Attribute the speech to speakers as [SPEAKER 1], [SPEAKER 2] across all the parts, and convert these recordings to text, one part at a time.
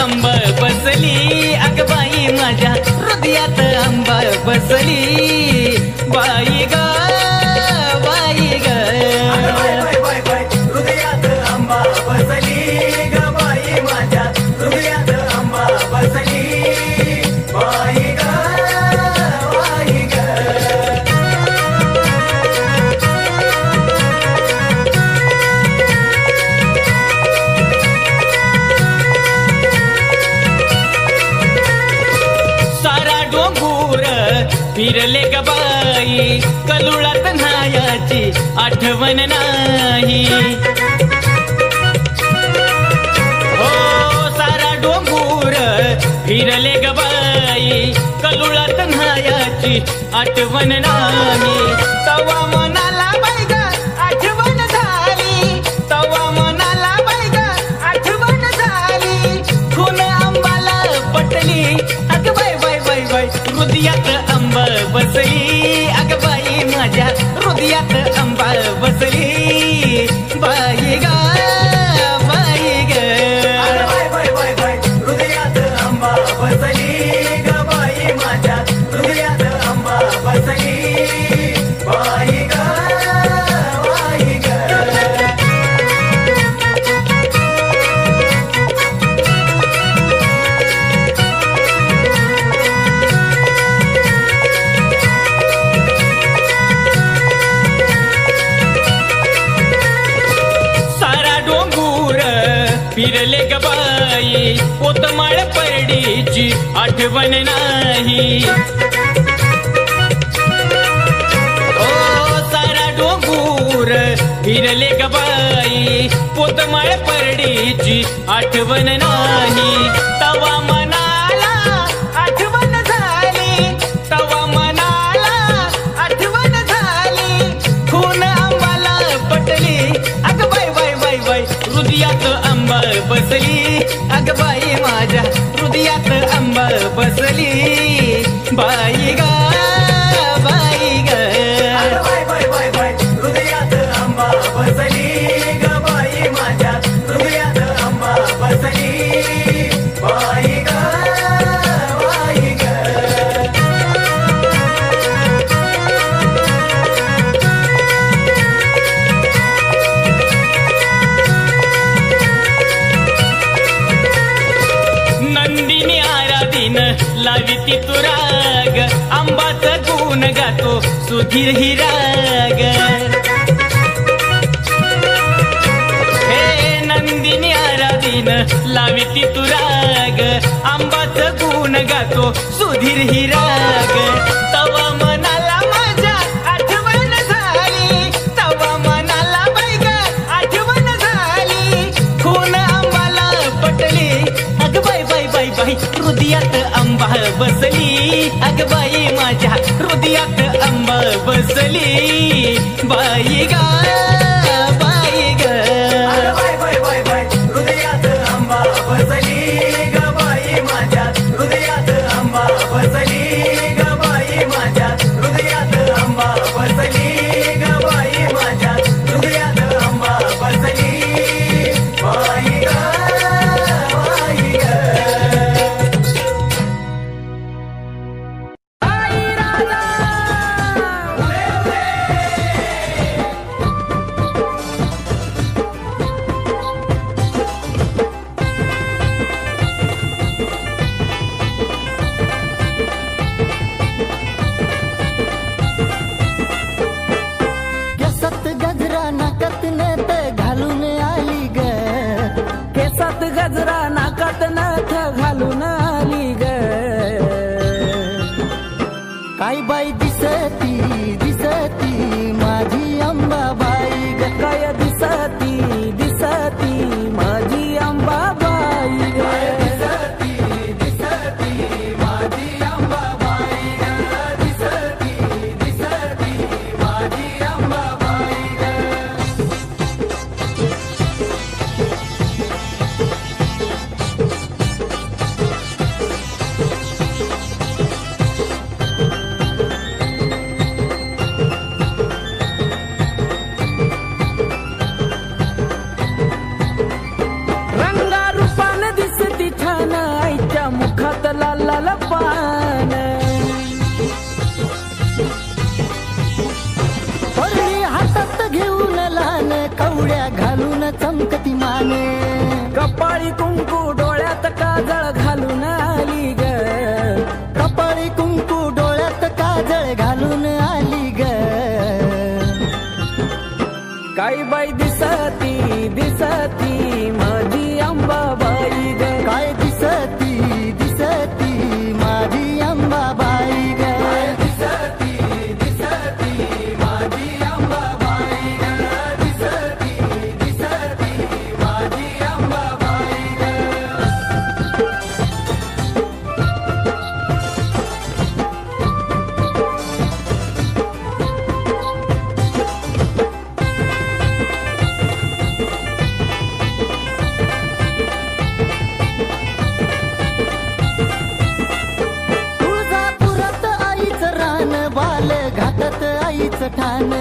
[SPEAKER 1] आंबा बसली अग बाई माझ्या हृदयात आंबा बसली बाई ग बाई ग
[SPEAKER 2] हृदयात आंबा बसली ग बाई माझ्या हृदयात आंबा बसली बाई ग बाई ग
[SPEAKER 1] सारा डोंगूर फिरले ग बाई कलुळात न्हायाची आठवण नाही हो सारा डोंगूर फिरले ग बाई कलुळात न्हायाची आठवण नाही तवा मनाला बाई ग आठवण झाली तवा मनाला बाई ग आठवण झाली खून आंबाला पटली अग बाई बाई बाई बाई हृदयात आंबा बसली अग बाई माझ्या हृदयात आंबा बसली बाई ग बाई ग
[SPEAKER 2] हृदयात आंबा बसली ग बाई माझ्या हृदयात आंबा बसली बाई ग बाई ग
[SPEAKER 1] सारा डोंगूर फिरले ग बाई पोतमाळ परडीची आठवण नाही ओ सारा डोंगूर फिरले ग बाई पोतमाळ परडीची आठवण नाही तवा मनाला आठवण झाली तवा मनाला आठवण झाली खून आंबाला पटली अग बाई बाई बाई बाई हृदयात आंबा बसली अग बाई माझ्या हृदयात आंबा बसली बाई ग बाई ग
[SPEAKER 2] हृदयात आंबा बसली ग बाई माझ्या हृदयात आंबा बसली बाई ग बाई ग
[SPEAKER 1] नंदिनी आराधीन लाविती तुराग आंबाच गुण गातो सुधीर ही राग हे नंदिनी आराधीन लाविती तुराग आंबाच गुण गातो सुधीर ही राग तवा मनाला माझ्या आठवण झाली तवा मनाला बाई ग आठवण झाली खून आंबाला पटली अग बाई बाई बाई बाई हृदयात आंबा बसली अग बाई माझ्या हृदयात आंबा बसली बाई ग बाई ग
[SPEAKER 2] हृदयात आंबा बसली ग बाई माझ्या हृदयात आंबा बसली ग बाई माझ्या हृदयात आंबा बसली ग बाई माझ्या हृदयात आंबा बसली बाई ग बाई ग
[SPEAKER 3] केसात गजरा नाकात नथ घालून आली ग केसात गजरा नाकात नथ घालून आली ग काय बाई दिसती दिसती माझी अंबाबाई ग काय दिसती दिसती माझी अंबाबाई ग दिसती दिसती माझी अंबाबाई ग दिसती दिसती माझी अंबाबाई ग पिवळ्या घालून चमकती माने,
[SPEAKER 4] कपाळी कुंकू डोळ्यात काजळ घालून आली ग,
[SPEAKER 3] कपाळी कुंकू डोळ्यात काजळ घालून आली ग.
[SPEAKER 4] काही बाई दिसती दिसती माझी अंबाबाई ग,
[SPEAKER 3] काय दिसती दिसती माझी अंबाबाई ग.
[SPEAKER 2] दिसती दिसती माझी अंबाबाई ग, दिसती दिसती माझी अंबाबाई ग.
[SPEAKER 3] तुळजापुरात आईचं रान, बाल घाटात आईचं ठाण,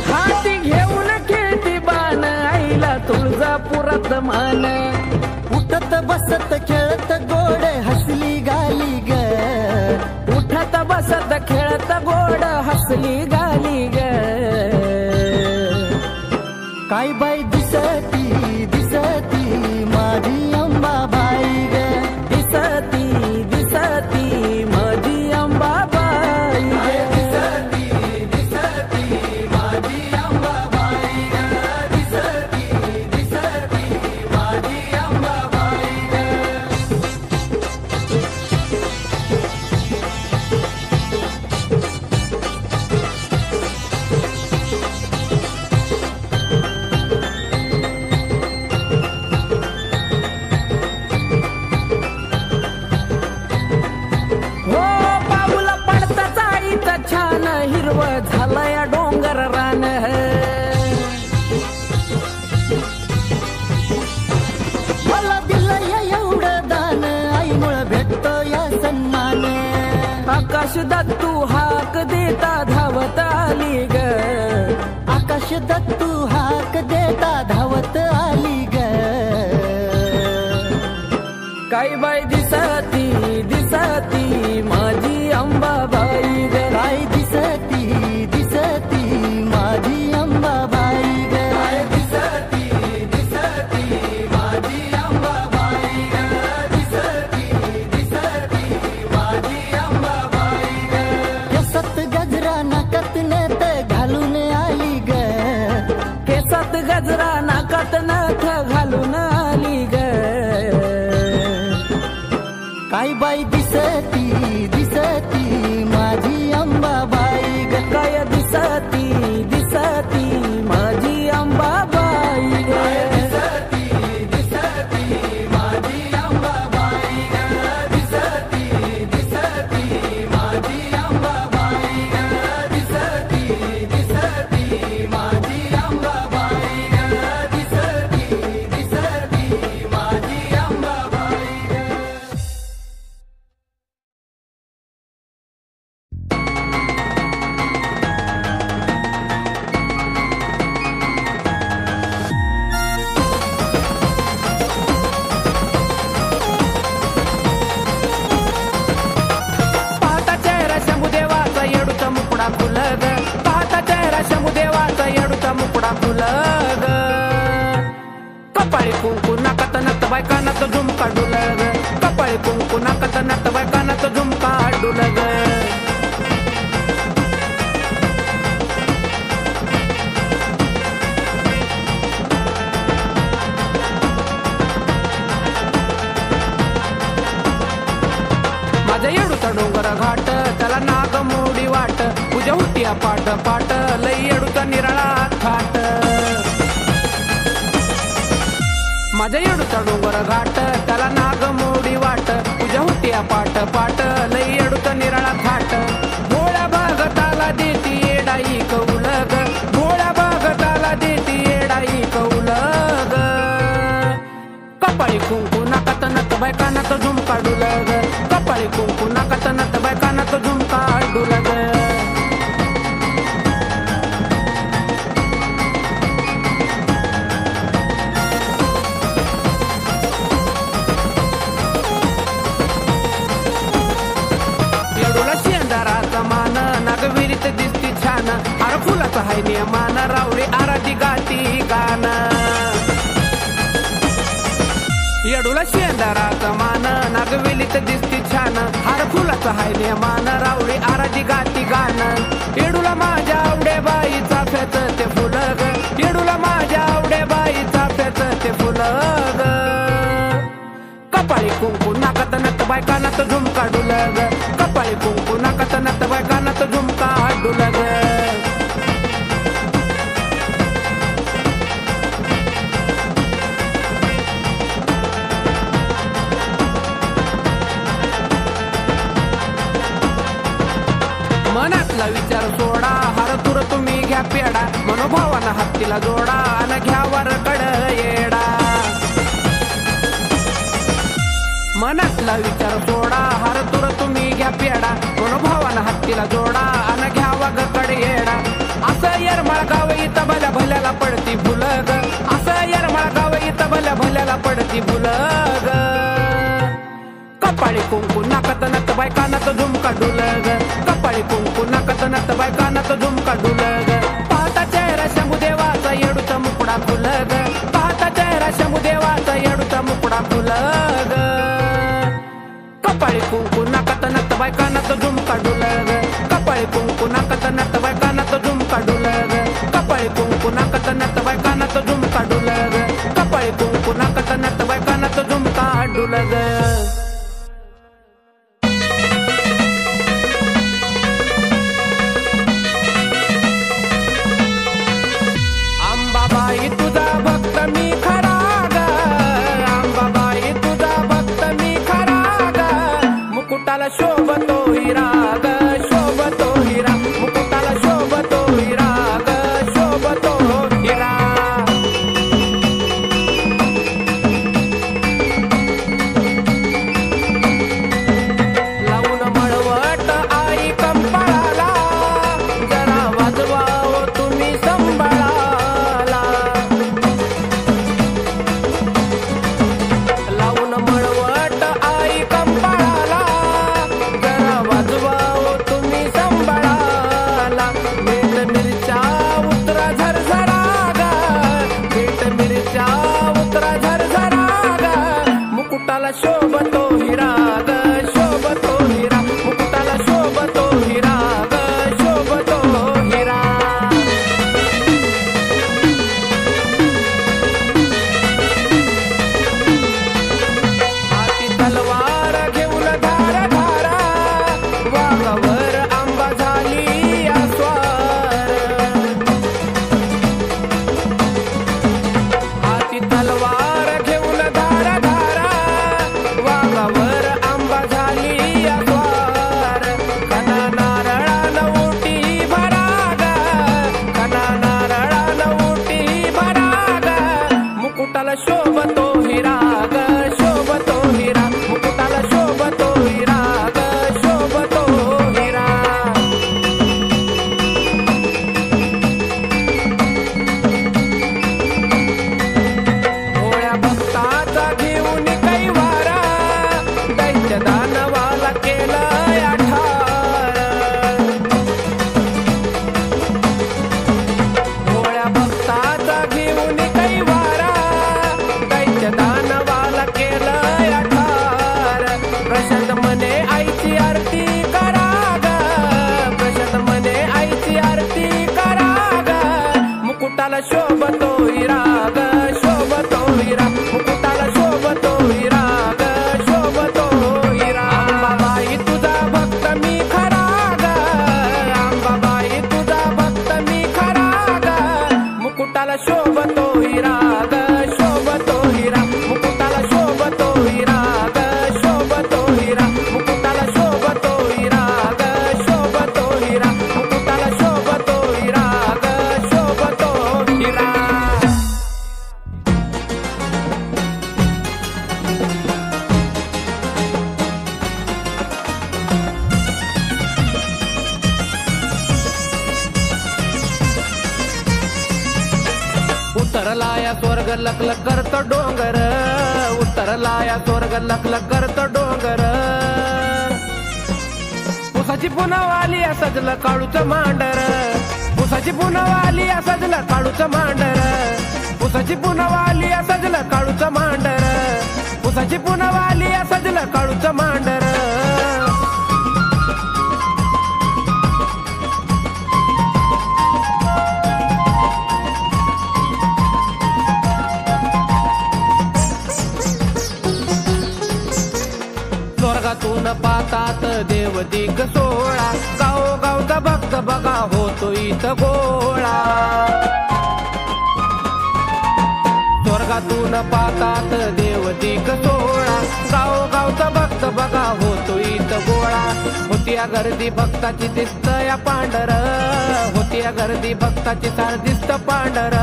[SPEAKER 4] हाती घेऊन खेळती बाण आईला तुळजापुरात मान,
[SPEAKER 3] उठत बसत खेळत गोड हसली गाली ग,
[SPEAKER 4] उठत बसत खेळत गोड हसली गाली ग.
[SPEAKER 3] काय बाई दिसती दिसती माझी अंबाबाई ग,
[SPEAKER 4] दिसती दिसती माझी अंबाबाई ग.
[SPEAKER 2] दिसती दिसती माझी अंबाबाई ग, दिसती दिसती माझी अंबाबाई ग.
[SPEAKER 4] हो पाऊला पडताच आईचं छान हिरवं झालंय डोंगर रान,
[SPEAKER 3] मला दिलं एवढं दान, आईमुळं भेटतो या सन्मान.
[SPEAKER 4] आकाश दत्तू हाक देता धावत आली ग,
[SPEAKER 3] आकाश दत्तू हाक देता धावत आली ग.
[SPEAKER 4] काही बाई दिसती दिसती माझी अंबाबाई ग,
[SPEAKER 3] काय दिसती दिसती माझी अंबाबाई ग.
[SPEAKER 2] दिसती दिसती माझी अंबाबाई ग, दिसती दिसती माझी अंबाबाई ग.
[SPEAKER 3] केसात गजरा नाकात नेत घालून आली ग,
[SPEAKER 4] केसात गजरा नाकात नथ घालून आली ग.
[SPEAKER 3] काय बाई दिसती दिसती माझी अंबाबाई ग,
[SPEAKER 4] काय दिसती दिसती माझी अंबाबाई ग.
[SPEAKER 2] दिसती दिसती माझी अंबाबाई ग, दिसती दिसती माझी अंबाबाई ग, दिसती दिसती माझी अंबाबाई ग, दिसती दिसती माझी अंबाबाई ग.
[SPEAKER 4] पाहता चेहरा शंभूदेवाचा येडूचा मुकुडा फुलग, पाहता चेहरा शंभूदेवाचा येडूचा मुकुडा फुलग. कपाळी कुंकू नाकात नत बायकानात झुमका डुलग, कपाळी कुंकू नाकात नत बायकानात झुमका डुलग. माझ्या येडूचा डोंगर घाट त्याला नाग मोडी वाट, तुझ्या हुटिया पाट पाट लई येडूचा निराळा थाट. माझ्या येडूचा डोंगर घाट त्याला नाग मोडी वाट, तुझ्या हुटिया पाट पाट लई येडूचा निराळा थाट. भोळ्या भागताला देती येडाई कौलग, भोळ्या भागताला देती येडाई कौलग. कपाळी कुंकू नाकात नत बायकानात झुमका डुलग, कपाळी कुंकू नाकात नत बायकानात झुमका डुलग. येडूला शेंदाराचा मान नागविरीत दिसती हाय नियमान रावळी आराधी गाती गाणं येडूला शेंदाराचा मान नागवेलीत दिसती छान हार फुलाचा हाय नियमान रावळी आराधी गाती गाणं येडूला माझ्या आवडे बाई चाफ्याच ते फुलं ग येडूला माझ्या आवडे बाई चाफ्याच ते फुलं ग कपाळी कुंकू नाकात नत बायकानात झुमका डुलग कपाळी कुंकू नाकात नत बायकानात झुमका डुलग मनातला विचार सोडा हार तुर तुम्ही घ्या पेडा मनोभावाना हत्तीला जोडा अन घ्या वर कड येडा मनातला विचार सोडा हार तुर तुम्ही घ्या पेडा मनोभावाना हत्तीला जोडा अन घ्या वाग कड येडा असं येरमाळ गाव इथं भल्या भल्याला पडती भुलग असं येरमाळ गाव इथं भल्या भल्याला पडती भुलग कपाळी कुंकू नाकात नत बायकानात झुमका डुलग कपाळी कुंकू नाकात नत बायकानात झुमका डुलग पाहता चेहरा शंभूदेवाचा येडूचा मुकडा फुलग पाहता चेहरा शंभूदेवाचा येडूचा मुकडा फुलग कपाळी कुंकू नाकात नत बायकानात झुमका डुलग कपाळी कुंकू नाकात नत बायकानात झुमका डुलग कपाळी कुंकू नाकात नत बायकानात झुमका डुलग कपाळी कुंकू नाकात नत बायकानात झुमका डुलग अंबाबाई तुझा भक्त मी खरा ग अंबाबाई तुझा भक्त मी खरा ग मुकुटाला शोभतो हिरा ग शोभतो हिरा मुकुटाला शोभतो हिरा ग शोभतो हिरा लावून मळवट आई कंपाळाला जरा वाजवाव तुम्ही संभाळाला लावून मळवट आई कंपाळाला जरा वाजवाव तुम्ही संभाळाला मीठ मिरच्या उतरा झरझरा ग मीठ मिरच्या उतरा झरझरा ग मुकुटाला शोभतो हिरा ग शोभतो हिरा मुकुटाला शोभतो हिरा ग शोभतो हिरा हाती तलवार घेऊन धार धारा वाघावर आंबा झाली आस्वार हाती तलवार घेऊन धार धारा वाघावर आंबा झाली आस्वार कना नारळानं उटी भरा ग कना नारळानं उटी भरा ग मुकुटाला शोभतो हिरा ग शोभतो हिरा मुकुटाला शोभतो हिरा ग शोभतो हिरा भोळ्या भक्ताचा घेऊन कैवारा दैत्य दानवाला केलंय आठार भोळ्या भक्ताचा घेऊन कैवारा दैत्य दानवाला केलंय आठार प्रशांत मने आईची आरती करा ग प्रशांत मने आईची आरती करा ग मुकुटाला शोभतो हिरा ग शोभतो हिरा मुकुटाला शोभतो हिरा ग शोभतो हिरा अंबाबाई तुझा भक्त मी खरा ग अंबाबाई तुझा भक्त मी खरा ग मुकुटाला शोभतो हिरा ग शोभतो हिरा मुकुटाला शोभतो हिरा ग शोभतो हिरा मुकुटाला शोभतो हिरा ग शोभतो हिरा मुकुटाला शोभतो हिरा ग शोभतो हिरा उतरलाया स्वर्ग लकलक करत डोंगर उतरलाया स्वर्ग लकलक करत डोंगर उसाची पुन्हा वाली सजलं काळूचं मांडर पुसाची पुनवाली सजलं काळूचं मांडर पुसाची पुनवाली सजलं काळूचं मांडर पुसाची पुनवाली सजलं काळूचं मांडर स्वर्गातून पातात देव दिग सोळा गावोगावचा भक्त बघा होतो इथं गोळा स्वर्गातून पातात देव दिग सोळा गावोगावचा भक्त बघा होतो इथं गोळा होती या गर्दी भक्ताची दिसत या पांढर होती या गर्दी भक्ताची सार दिसत पांढर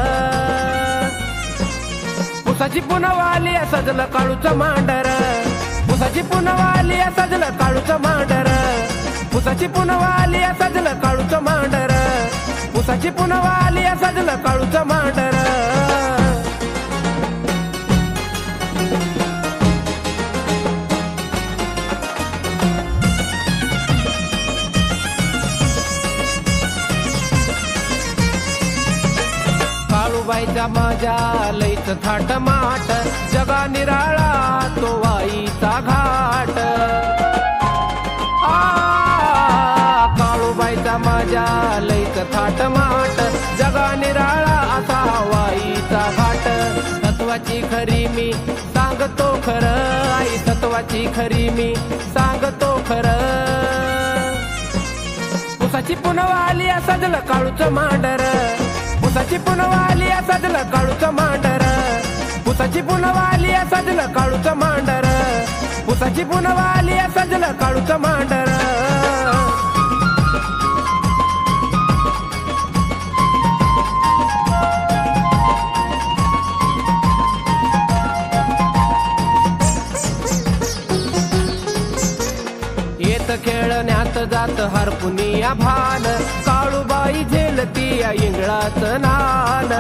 [SPEAKER 4] पुसाची पुनवाली सजलं काळूचं मांडर पुसाची पुनवाली सजलं काळूचं मांडर पुसाची पुनवाली सजलं काळूचं मांडर पुसाची पुनवाली सजलं काळूचं मांडर काळूबाईचा माझ्या लईच थाट माट जगा निराळा तो वाईचा घाट काळूबाईचा माझ्या लईच थाट माट जगा निराळा असा वाईचा घाट तत्वाची खरी मी सांगतो खरं आई तत्वाची खरी मी सांगतो खरं पुसाची पुनवाली सजलं काळूचं मांडर पुसाची पुनवाली सजलं काळूचं मांडर पुसाची पुनवाली सजलं काळूचं मांडर पुसाची पुनवाली सजलं काळूचं मांडर येत खेळण्यात जात हरपुनिया भान काळूबाई झेलती या इंगळात नान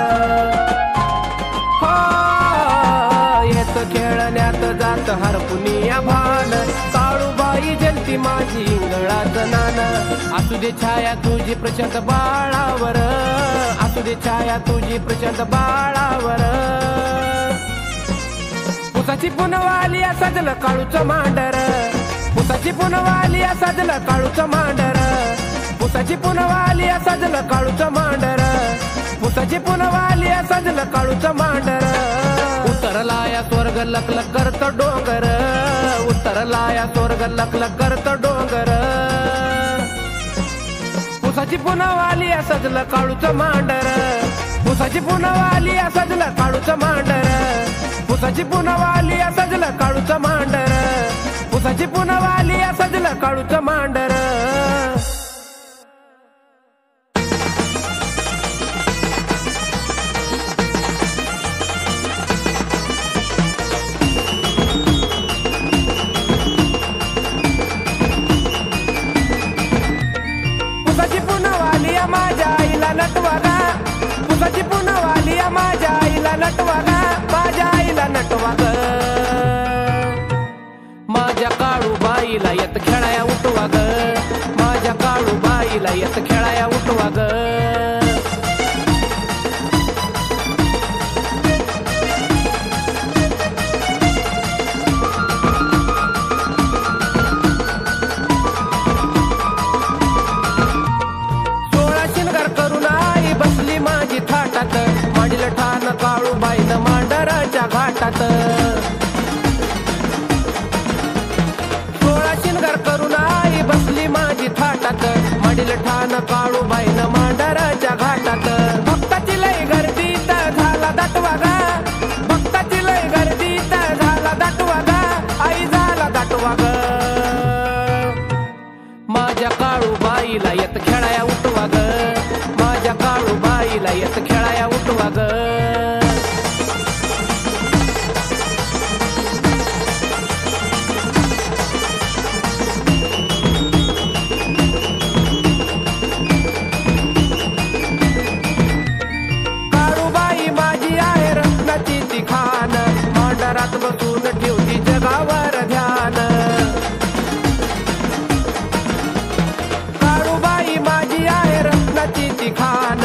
[SPEAKER 4] येत खेळण्यात जात हरपुनिया भान काळूबाई झेलती माझी इंगळात नान असू दे छाया तुझी प्रचंड बाळावर असू दे छाया तुझी प्रचंड बाळावर पुसाची पुनवाली सजलं काळूचं मांडर पुसाची पुनवाली सजलं काळूचं मांडर पुसाची पुनवाली सजलं काळूचं मांडर पुसाची पुनवाली सजलं काळूचं मांडर उतरला या स्वर्ग लकलक करत डोंगर उतरला या स्वर्ग लकलक करत डोंगर पुसाची पुनवाली सजलं काळूचं मांडर पुसाची पुनवाली सजलं काळूचं मांडर पुसाची पुनवाली सजलं काळूचं मांडर पुसाची पुनवाली सजलं काळूचं मांडर पुसाची पुनवाली माझ्या आईला नटवागा पुसाची पुनवाली माझ्या आईला नटवागा माझ्या आईला नटवागा माझ्या काळूबाईला येत खेळाया उठवा ग माझ्या काळूबाईला येत खेळाया उठवा ग सोळा शिंगार करून आई बसली माझी थाटात मांडील ठाण काळूबाईनं मांडराच्या घाटात करून आई बसली माझी थाटात मडील ठाण काळूबाईनं मांडराच्या घाटात भक्ताची लय गर्दीत झाला दाटवा गा भक्ताची लय गर्दीत झाला दाटवा गा आई झाला दाटवा ग माझ्या काळूबाईला येत खेळाया उठवा ग माझ्या काळूबाईला येत खेळाया उठवा ग बसून ठेवती जगावर ध्यान काळूबाई माझी आहे रत्नाची ती खान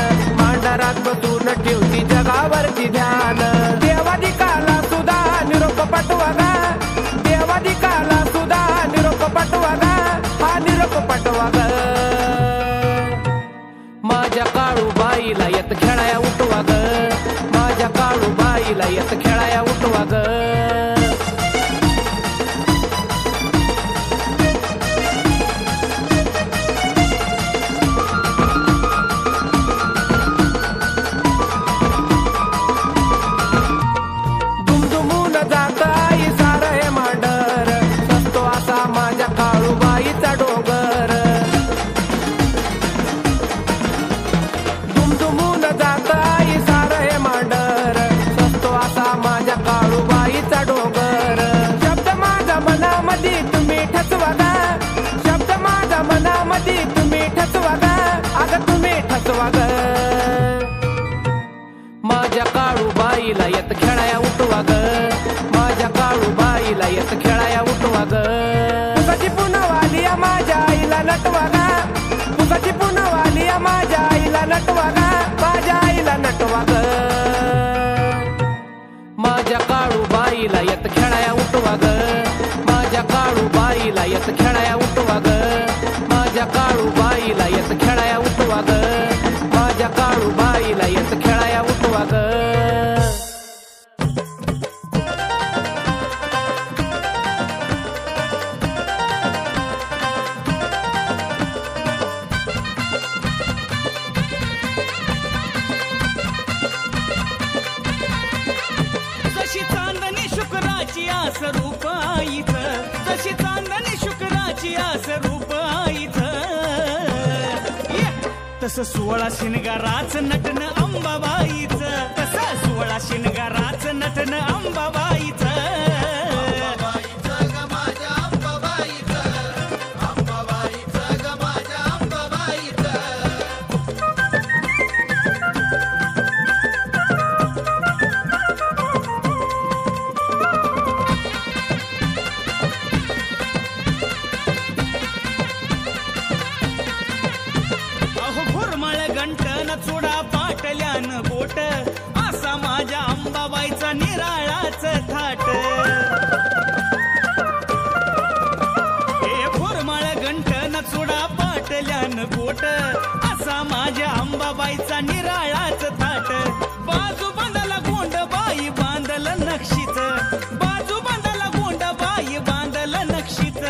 [SPEAKER 4] माझी ध्यान देवादिकाला सुद्धा निरोप पाठवा गा देवादिकाला सुद्धा निरोप पाठवा गा हा निरोप पाठवा ग माझ्या काळूबाईला येत खेळाया उठवा ग माझ्या काळूबाईला येत खेळाया उठवा ग माझ्या काळूबाईला येत खेळाया उठवा ग माझ्या काळूबाईला येत खेळाया उठवा ग पुसाची पुनवाली माझ्या आईला नटवा गा पुसाची पुनवाली माझ्या आईला नटवा गा माझ्या आईला नटवा ग माझ्या काळूबाईला येत खेळाया उठवा ग माझ्या काळूबाईला येत खेळाया उठवा ग माझ्या काळूबाईला येत खेळाया उठवा ग माझ्या काळूबाईला येत खेळाया उठवा ग
[SPEAKER 1] जशी चांदणी शुक्राची आस रूप आईचं जशी चांदणी शुक्राची आस रूप आईचं तसं 16 शिनगाराच नटन अंबाबाईचं तसं 16 शिनगाराच नटन अंबाबाईचं चुडा पाटल्यान बोट असा माझ्या अंबाबाईचा निराळाच थाट हे फुरमाळ गंठन चुडा पाटल्यान बोट असा माझ्या अंबाबाईचा निराळाच थाट बाजू बांधाला गोंड बाई बांधल नक्षीच बाजू बांधाला गोंड बाई बांधल नक्षीच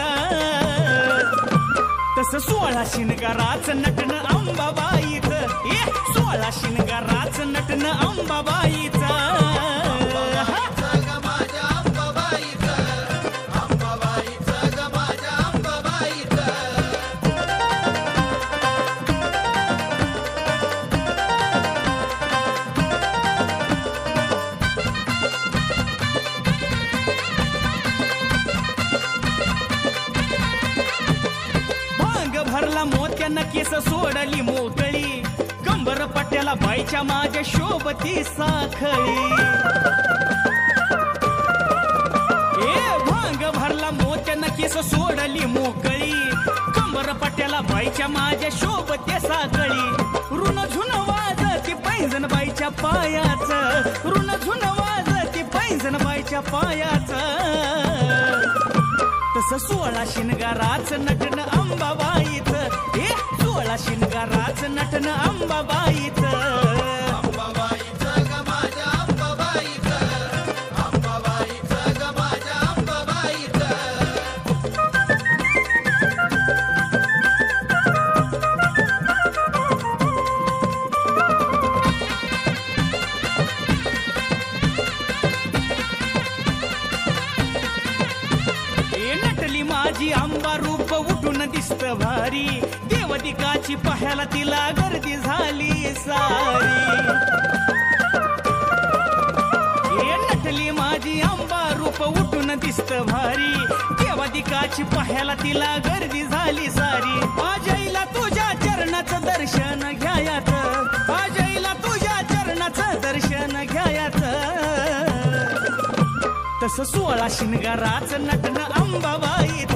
[SPEAKER 1] तसं 16 शिनगाराच नटन अंबाबाईच 16 शिनगाराच नटन अंबाबाईच भरला मोत्यानं केस सोडली मोकळी कंबर पट्ट्याला बाईच्या माझ्या शोभती साखळी ए भांग भरला मोत्यानं केस सोडली मोकळी कंबर पट्ट्याला बाईच्या माझ्या शोभती साखळी ऋण झुन वाजती पैंजण बाईच्या पायाचं ऋण झुन वाजती पैंजण बाईच्या पायाचं तसं 16 शिनगाराच नटन अंबाबाईच 16 शिनगाराच नटन अंबाबाईच माझी अंबा रूप उठून दिसत भारी देवदिकाची पाहायला तिला गर्दी झाली सारी नटली माझी अंबा रूप उठून दिसत भारी देवदिकाची पाहायला तिला गर्दी झाली सारी आजईला तुझ्या चरणाचं दर्शन घ्यायाच आजईला तुझ्या चरणाचं दर्शन घ्यायाच तसं 16 शिनगाराच नटन अंबाबाईच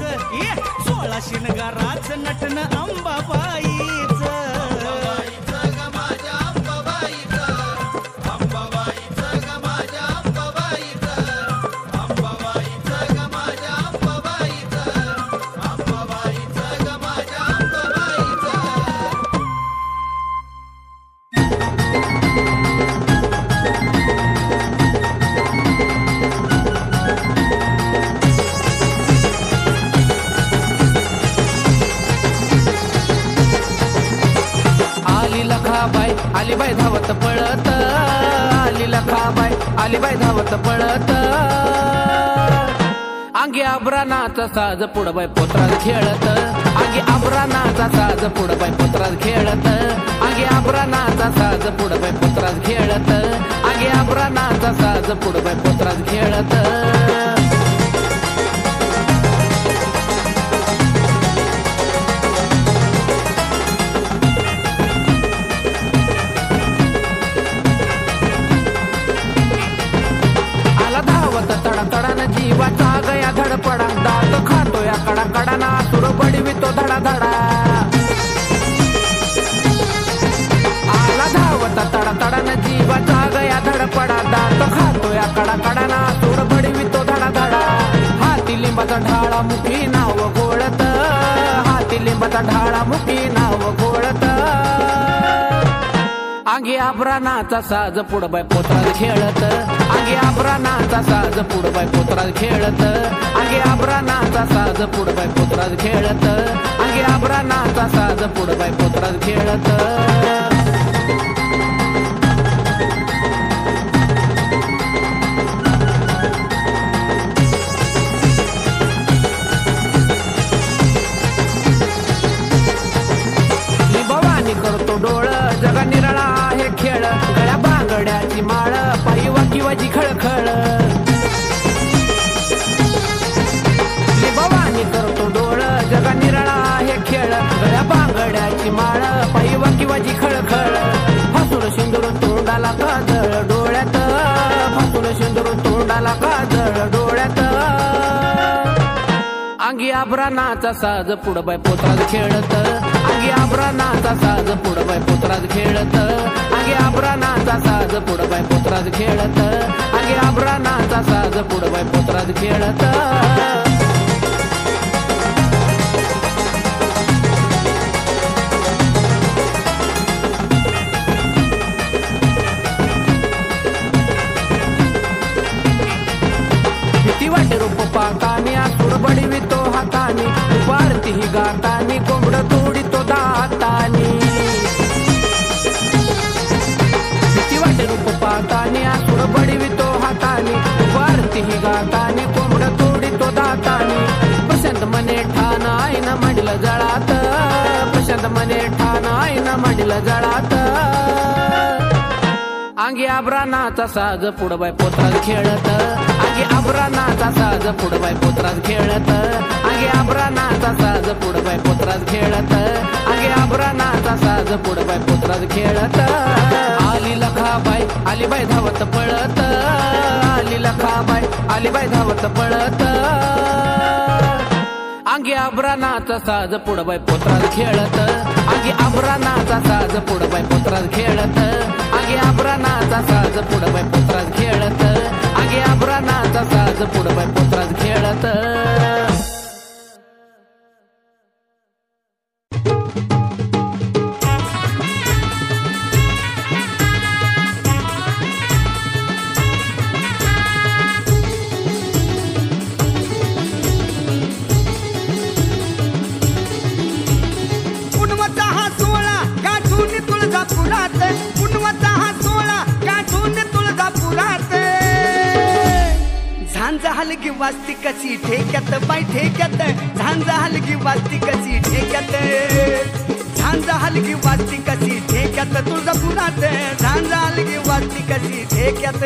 [SPEAKER 1] 16 शिनगाराच नटन अंबाबाईच
[SPEAKER 4] आली बाई धावत पळत, आली लखाबाई आली बाई धावत पळत. अंगी आभरानाचा साज पुढबाई पोत्रात खेळत, अंगी आभरानाचा साज पुढबाई पोत्रात खेळत, अंगी आभरानाचा साज पुढबाई पोत्रात खेळत, अंगी आभरानाचा साज पुढबाई पोत्रात खेळत. तडातडान जीवाचा गया धडपडा, दात खातोय कडा कडाना सुर बडवितो धडा धडा. आला धावत तडातडान जीवाचा गया धडपडा, दात खातोय कडा कडाना सुर बडवितो धडा धडा. हाती लिंबाचा ढाळा मुखी नाव गोळत, हाती लिंबाचा ढाळा मुखी नाव गोळत. अंगी आभरानाचा साज पुढबाई पोत्रात खेळत, अंगी आभरानाचा साज पुढबाई पोत्रात खेळत, अंगी आभरानाचा साज पुढबाई पोत्रात खेळत, अंगी आभरानाचा साज पुढबाई पोत्रात खेळत. करतो डोळ जगा निराळा आहे खेळ, गळ्या बांगड्याची माळ पायी वाकिवाची खळखळ. भवानी करतो डोळ जगा निराळा आहे खेळ, गळ्या बांगड्याची माळ पायी वाकिवाची खळखळ. फासून शेंदूर तोंडाला काजळ डोळ्यात, फासून शेंदूर तोंडाला काजळ डोळ्यात. अंगी आभरानाचा साज पुढबाई पोत्रात खेळत, अंगी आभरानाचा साज पुढबाई पोत्रात खेळत, अंगी आभरानाचा साज पुढबाई पोत्रात खेळत, अंगी आभरानाचा साज पुढबाई पोत्रात खेळत. भीती वाटे रूप पाहतानी आसूर बडवितो हातानी, वारती ही गातानी कोंबड तोडितो दातानी. भीती वाटे रूप पाहतानी आसूर बडवितो हातानी, वारती ही गातानी कोंबड तोडितो दातानी. प्रशांत मने ठाण आईन मांडलं जळात, प्रशांत मने ठाण आईन मांडलं जळात. अंगी आभरानाचा साज पुढबाई पोत्रात खेळत, अंगी आभरानाचा साज पुढबाई पोत्रात खेळत, अंगी आभरानाचा साज पुढबाई पोत्रात खेळत, अंगी आभरानाचा साज पुढबाई पोत्रात खेळत. आली लखाबाई आली बाई धावत पळत, आली लखाबाई आली बाई धावत पळत. अंगी आभरानाचा साज पुढबाई पोत्रात खेळत, अंगी आभरानाचा साज पुढबाई पोत्रात खेळत, अंगी आभरानाचा साज पुढबाई पोत्रात खेळत, अंगी आभरानाचा साज पुढबाई पोत्रात खेळत.
[SPEAKER 1] झांजा हलगी वाजती कशी ठेक्यात बाई ठेक्यात, झांजा हलगी वाजती कशी ठेक्यात, झांजा हलगी वाजती कशी ठेक्यात तुळजापुरात, झांजा हलगी वाजती कशी ठेक्यात.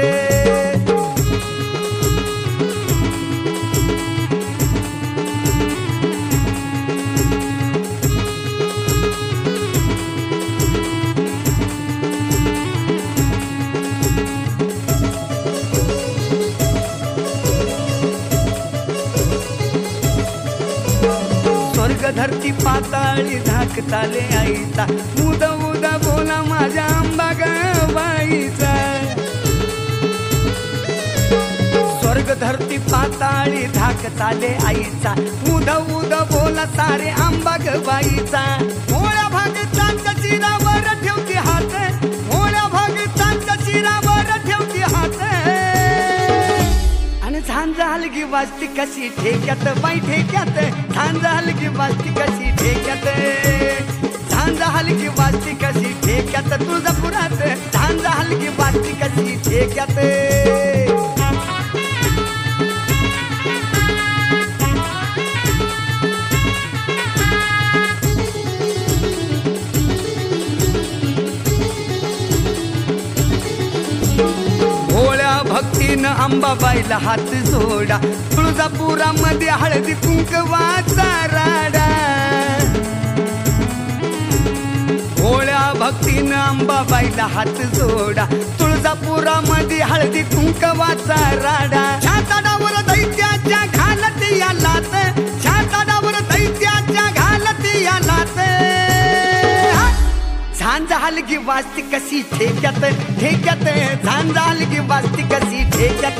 [SPEAKER 1] धरती पाताळी झाकताले आईचा, उद उद बोला माझ्या आंबा गवाईचा. स्वर्ग धरती पाताळी झाकताले आईचा, उद उद बोला सारे आंबा गवाईचा. मोळ्या भागतांच्या चिरावर ठेवती हात, मोळ्या भागतांच्या चिरावर ठेवती हात. आणि झांजा हलगी वाजती कशी ठेक्यात बाई ठेक्यात, झांजा हलगी वाजती कशी ठेक्यात,
[SPEAKER 2] झांजा हलकी वाजती कशी ठेक्यात तुळजापुरात झांजा हलकी वाजती कशी ठेक्यात भक्तीनं अंबाबाईला हात जोडा तुळजापुरामध्ये हळदी कुंकवाचा राडा भोळ्या भक्तीनं अंबाबाईला हात जोडा तुळजापुरामध्ये हळदी कुंकवाचा राडा छाताडावर दैत्याच्या घालत या लात छाताडावर दैत्याच्या घालत या लात झांजा हलगी वाजती कशी ठेक्यात ठेक्यात झांजा हलगी वाजती कशी ठेक्यात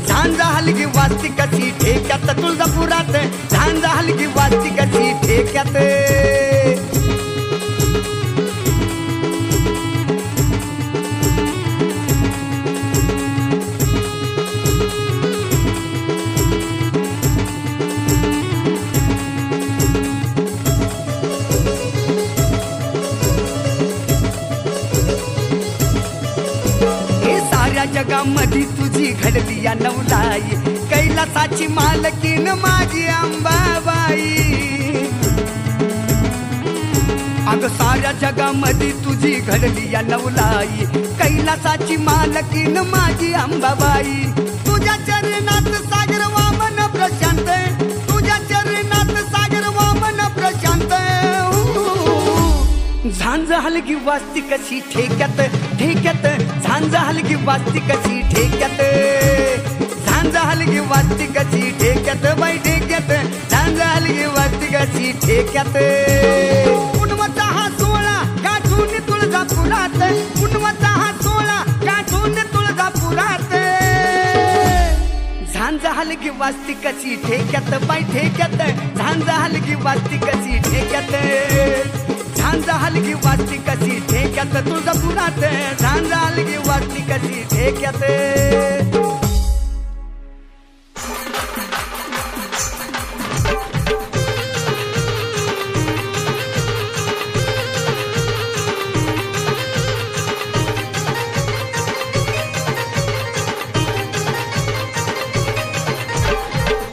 [SPEAKER 2] झांजा हलगी वाजती कशी ठेक्यात तुळजापुरात झांजा हलगी वाजती कशी ठेक्यात जगामध्ये तुझी घडली या नवलाई कैलासाची मालकीन माझी अंबाबाई अग साऱ्या जगामध्ये तुझी घडली या नवलाई कैलासाची मालकीन माझी अंबाबाई तुझ्या चरणात सागर वामन प्रशांत तुझ्या चरणात सागर वामन प्रशांत झांजा हलगी वाजती कशी ठेक्यात ठेक्यात झांजा हलगी वाजती कशी ठेक्यात झांजा हलगी वाजती कशी ठेक्यात बाई ठेक्यात झांजा हलगी वाजती कशी ठेक्यात पुनवचा हा सोहळा गाठून तुळजापुरात पुनवचा हा सोहळा गाठून तुळजापुरात झांजा हलगी वाजती कशी ठेक्यात बाई ठेक्यात झांजा हलगी वाजती कशी ठेक्यात झांजा हलगी वाजती कशी ठेक्यात तुळजापुरात झांजा हलगी वाजती कशी ठेक्यात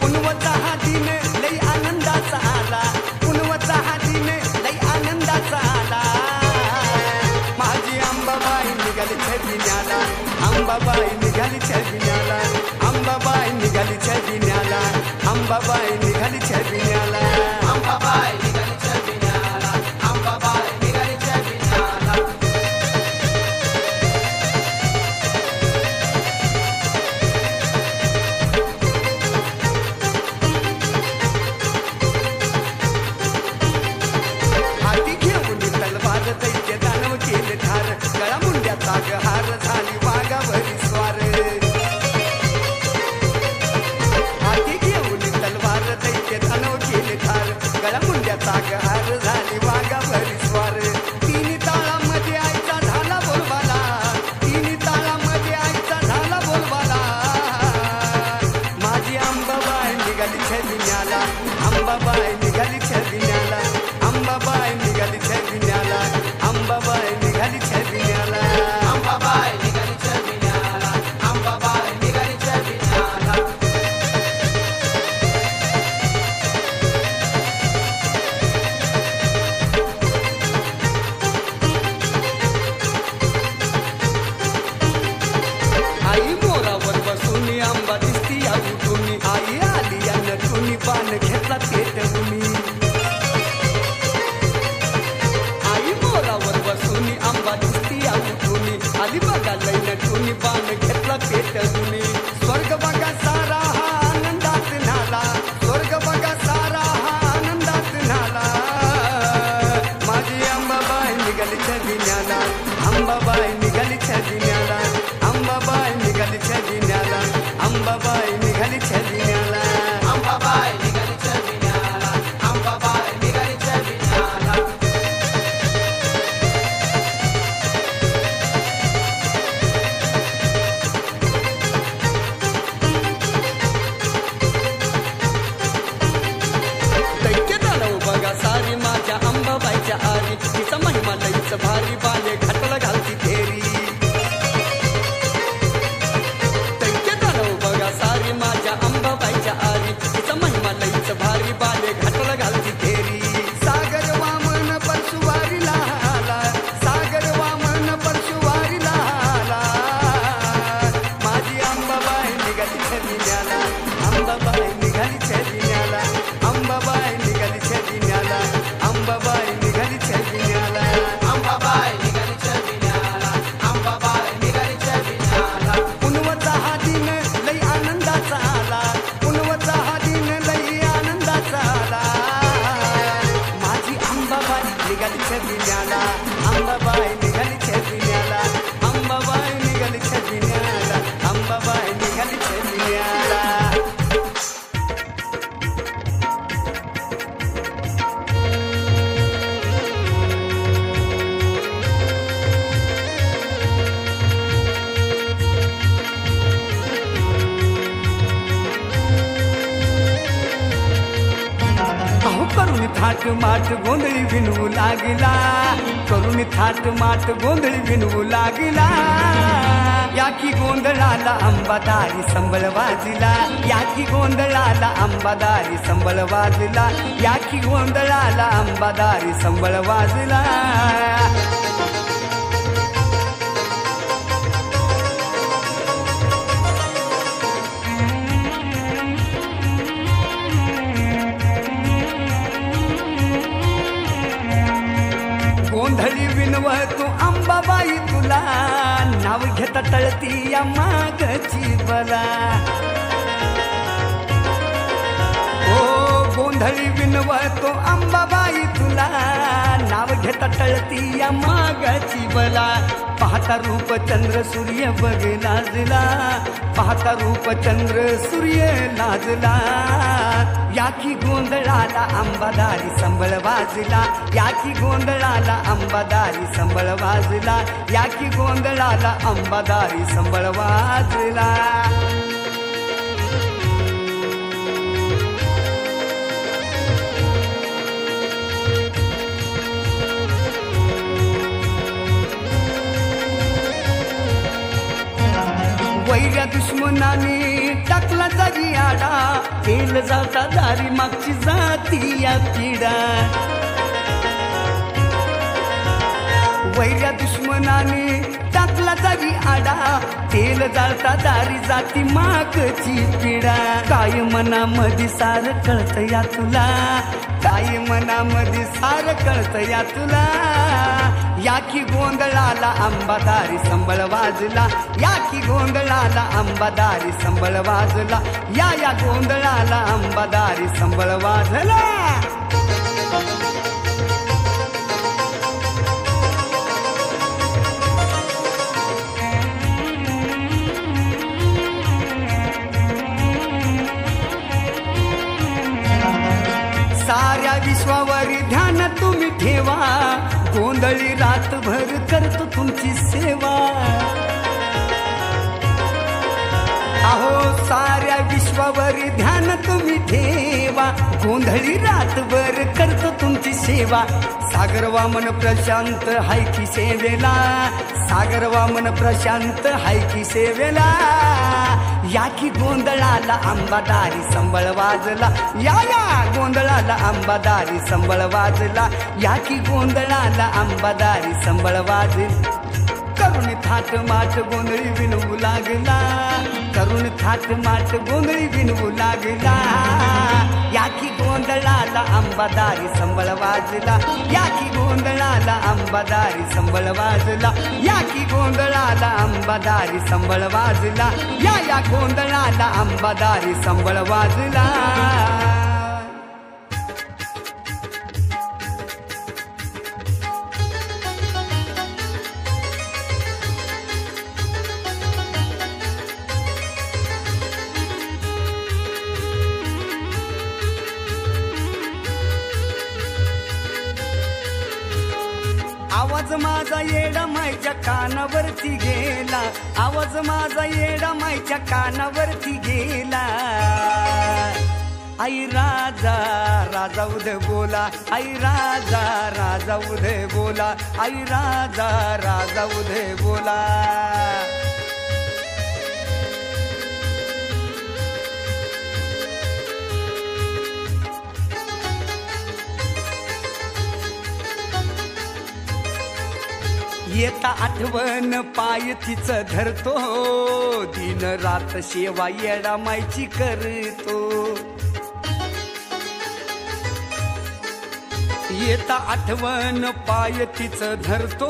[SPEAKER 2] पुनवचा हा दिन लई आनंदाचा आला पुनवचा हा दिन लई आनंदाचा आला माझी अंबाबाई निघाली छबिन्याला अंबाबाई निघाली छबिन्याला अंबाबाई निघाली छबिन्याला अंबाबाई निघाली छबिन्याला अंबाबाई निघाली छबिन्याला अंबाबाई निघाली छबिन्याला हाती घेऊन तलवार दैत्य दानव केले ठार गळा मुंड्याचा हार झाली वाघावरी स्वार हाती घेऊन तलवार दैत्य दानव केले ठार गळा मुंड्याचा हार झाली वाघावरी स्वार तिन्ही ताळामध्ये आईचा झाला बोलवाला तिन्ही ताळामध्ये आईचा झाला बोलवाला माझी अंबाबाई निघाली छबिन्याला अंबाबाई निघाली छबिन्याला अंबाबाई निघाली छबिन्याला अंबाबाई निघाली छबिन्याला अंबाबाई निघाली छबिन्याला अंबाबाई निघाली छबिन्याला आई मोरावर बसून आंबा दिसती या उठून आई आली या नटून पान घेतला पेटवून आई मोरावर बसून आंबा दिसती या उठून आली बघा लई नटून पान घेतला पेटवून स्वर्ग बघा सारा हा आनंदात न्हाला स्वर्ग बघा सारा हा आनंदात न्हाला माझी अंबाबाई निघाली छबिन्याला अंबाबाई निघाली छबिन्याला अंबाबाई निघाली छबिन्याला अंबाबाई निघाली छबिन्याला अंबाबाई निघाली छबिन्याला अंबाबाई निघाली छबिन्याला दैत्य दानव बघा सारी माझ्या अंबाबाईच्या थाट माट गोंधळी विणवू लागला, करून थाट माट गोंधळी विणवू लागला. या की गोंधळाला अंबादारी संबळ वाजला, या की गोंधळाला अंबादारी संबळ वाजला, या की गोंधळाला अंबादारी संबळ वाजला. गोंधळी विणवतो अंबाबाई तुला, नाव घेता टळती या मागची बला. ओ गोंधळी विणवतो अंबाबाई तुला, नाव घेता टळती या मागची बला. पाहता रूप चंद्र सूर्य बघ लाजला, पाहता रूप चंद्र सूर्य लाजला. या की गोंधळाला अंबादारी संबळ वाजला, या की गोंधळाला अंबादारी संबळ वाजला, या की गोंधळाला अंबादारी संबळ वाजला. वैऱ्या दुश्मनाने टाकला जरी आडा, केल जाता दारी मागची जाती या पिढा. वैऱ्या दुश्मनाने टाकला जरी आडा, तेल जाळता दारी जाती मागची पिढा. काय मनामध्ये सार कळत या तुला, काय मनामध्ये सार कळत या तुला. या की गोंधळाला अंबादारी संबळ वाजला, या की गोंधळाला अंबादारी संबळ वाजला, या गोंधळाला अंबादारी संबळ वाजला. साऱ्या विश्वावर ध्यान तुम्ही ठेवा, गोंधळी रातभर करतो तुमची सेवा. अहो साऱ्या विश्वावर ध्यान तुम्ही ठेवा, गोंधळी रातभर करतो तुमची सेवा. सागर वामन प्रशांत हाय की सेवेला, सागर वामन प्रशांत हाय की सेवेला. या की गोंधळाला अंबादारी संबळ वाजला, या गोंधळाला अंबादारी संबळ वाजला, या की गोंधळाला अंबादारी संबळ वाजला. करून थाट माट गोंधळी विणवू लागला, करून थाट माट गोंधळी विणवू लागला. या की गोंधळाला अंबादारी संबळ वाजला, या की गोंधळाला अंबादारी संबळ वाजला, या की गोंधळाला अंबादारी संबळ वाजला, या गोंधळाला अंबादारी संबळ वाजला. आवाज माझा येडा माईच्या कानावरती गेला, आवाज माझा येडा माईच्या कानावरती गेला. आई राजा राजा उदय बोला, आई राजा राजा उदय बोला, आई राजा राजा उदय बोला. येता आठवण पाय तिचं धरतो, दिन रात सेवा येडा माईची करतो. येता आठवण पाय तिचं धरतो,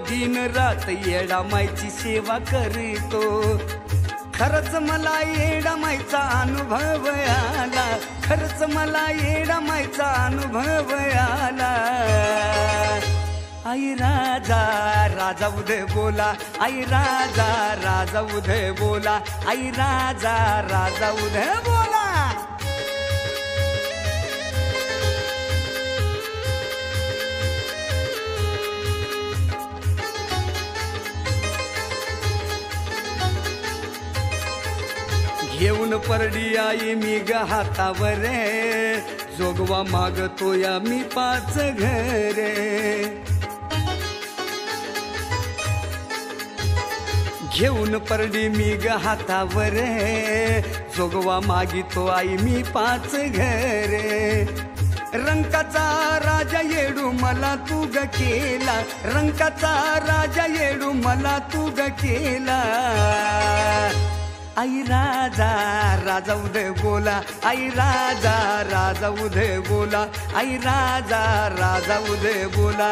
[SPEAKER 2] दिन रात येडा माईची सेवा करतो. खरंच मला येडा माईचा अनुभव आला, खरंच मला येडा माईचा अनुभव आला. आई राजा राजा उदय बोला, आई राजा राजा उदय बोला, आई राजा राजा उदय बोला. घेऊन परडी आई मी ग हातावर, जोगवा मागतोया मी 5 घरे घेऊन परडी मी ग हातावर जोगवा मागितो आई मी 5 घरे रंकाचा राजा येडू मला तू ग केला रंकाचा राजा येडू मला तू ग केला आई राजा राजा उदय बोला आई राजा राजा उदय बोला आई राजा राजा उदय बोला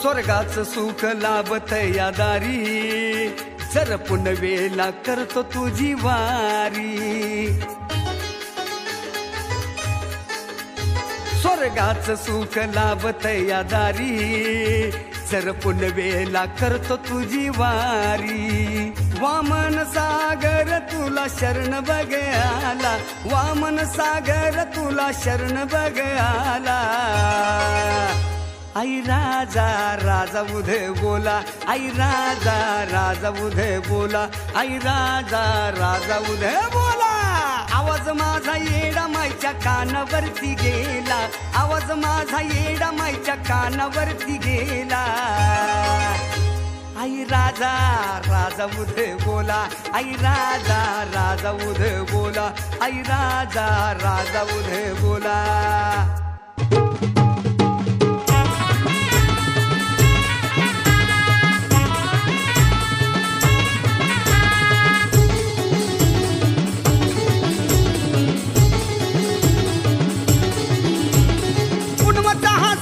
[SPEAKER 2] स्वर्गाचं सुख लाभत या दारी जर पुनवेला करतो तुझी वारी स्वर्गाचं सुख लाभत या दारी जर पुनवेला करतो तुझी वारी वामन सागर तुला शरण बघ आला वामन सागर तुला शरण बघ आला आई राजा राजा उदय बोला आई राजा राजा उदय बोला आई राजा राजा उदय बोला आवाज माझा येडा माईच्या कानावरती गेला आवाज माझा येडा माईच्या कानावरती गेला आई राजा राजा उदय बोला आई राजा राजा उदय बोला आई राजा राजा उदय बोला पुनवाचा हा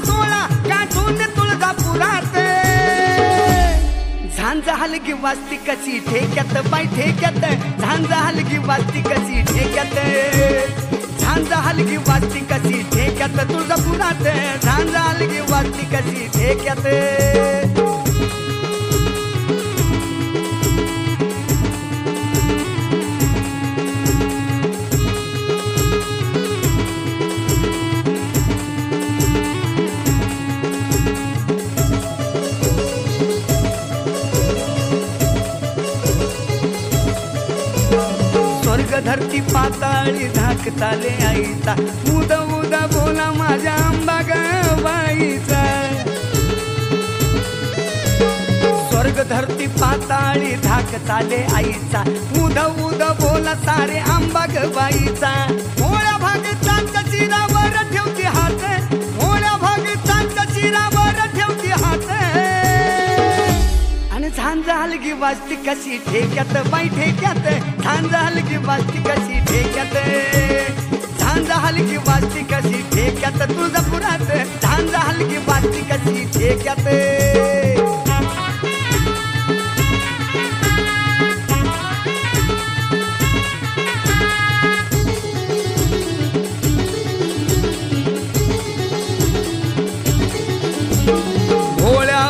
[SPEAKER 2] सोळा गाठून तुळजापुरात झांजा हलगी वाजती कशी ठेक्यात बाई ठेक्यात झांजा हलगी वाजती कशी ठेक्यात झांजा हलगी वाजती कशी ठेक्यात तुळजापुरात झांजा हलगी वाजती कशी ठेक्यात धरती पाताळी धाकताले आईचा उद उद बोला माझ्या आंबा गवाईचा स्वर्ग धरती पाताळी धाकताले आईचा उद उद बोला सारे आंबा गवाईचा मोळ्या भागीचांच्या चिरावर ठेवती हात मोळ्या भागीचांच्या चिरावर ठेवती हात झांजा हलगी वाजती कशी ठेक्यात बाई ठेक्यात झांजा हलगी वाजती कशी ठेक्यात झांजा हलगी वाजती कशी ठेक्यात तुळजापुरात झांजा हलगी वाजती कशी ठेक्यात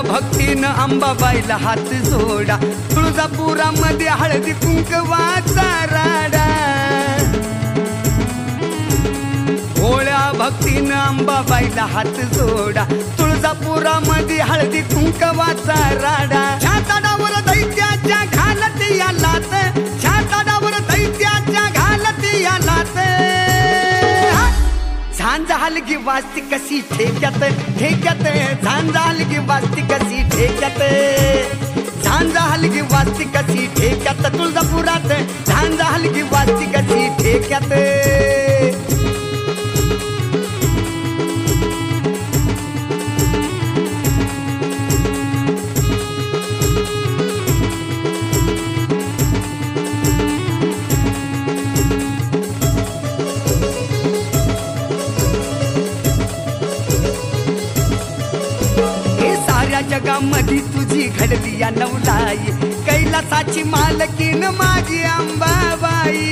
[SPEAKER 2] भक्तीनं अंबाबाईला हात जोडा तुळजापुरामध्ये हळदी कुंकवाचा राडा भोळ्या भक्तीनं अंबाबाईला हात जोडा तुळजापुरामध्ये हळदी कुंकवाचा राडा छाताडावर दैत्याच्या घालत या लात छाताडावर दैत्याच्या घालत या लात झांजा हलगी वाजती कशी ठेक्यात ठेक्यात झांजा हलगी वाजती कशी ठेक्यात झांजा हलगी वाजती कशी ठेक्यात तुळजापुरात झांजा हलगी वाजती कशी ठेक्यात जगामध्ये तुझी घडली या नवलाई कैलासाची मालकीन माझी अंबाबाई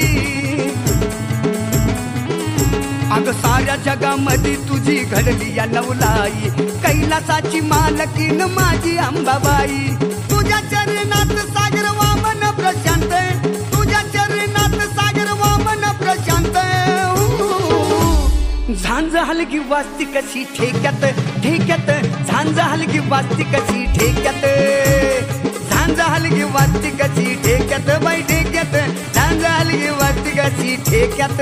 [SPEAKER 2] अग साऱ्या जगामध्ये तुझी घडली या नवलाई कैलासाची मालकीन माझी अंबाबाई तुझ्या चरणात सागर वामन प्रशांत तुझ्या चरणात सागर वामन प्रशांत हलगी वाजती कशी ठेक्यात ठेक्यात झांजा हलगी वाजती कशी ठेक्यात झांजा हलगी वाजती कशी ठेक्यात बाई ठेक्यात झांजा हलगी वाजती कशी ठेक्यात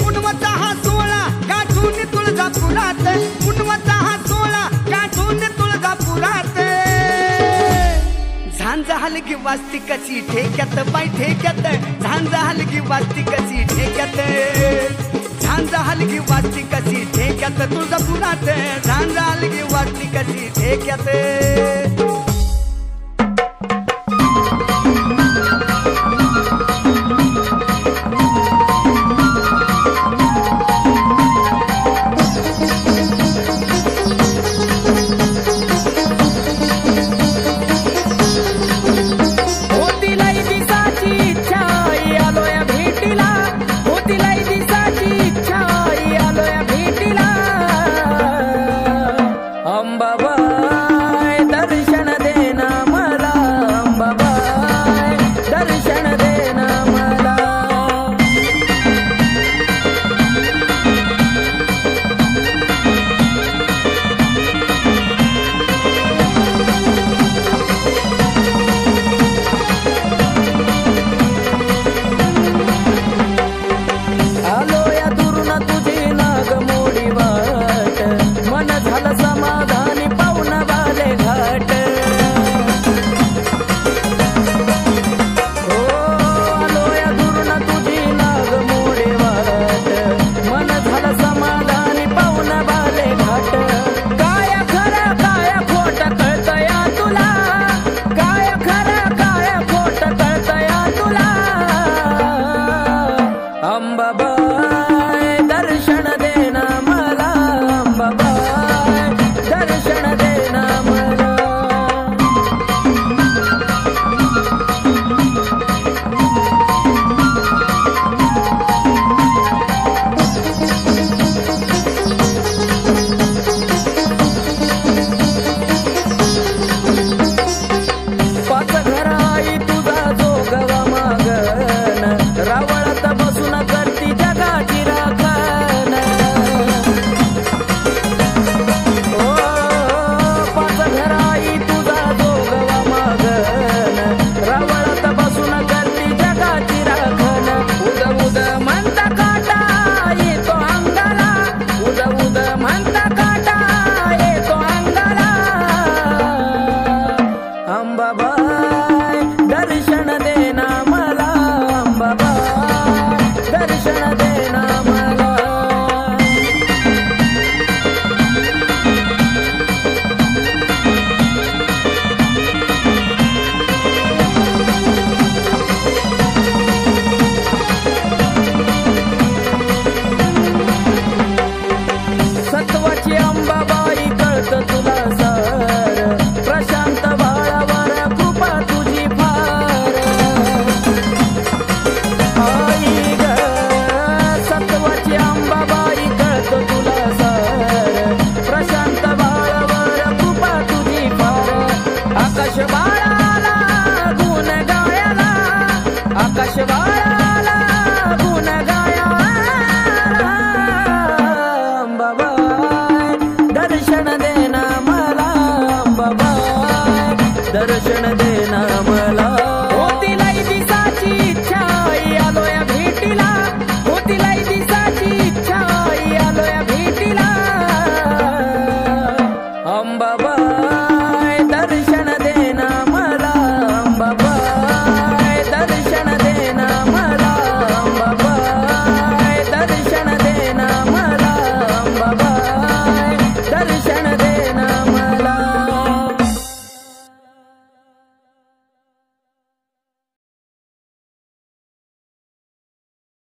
[SPEAKER 2] पुनवाचा हा सोळा गाठून तुळजापुरात पुनवाचा हा सोळा गाठून तुळजापुरात झांजा हलगी वाजती कशी ठेक्यात बाई ठेक्यात झांजा हलगी वाजती कशी ठेक्यात झांजा हलगी वाजती कशी ठेक्यात तुळजापुरात झांजा हलगी वाजती कशी ठेक्यात
[SPEAKER 3] दर्शन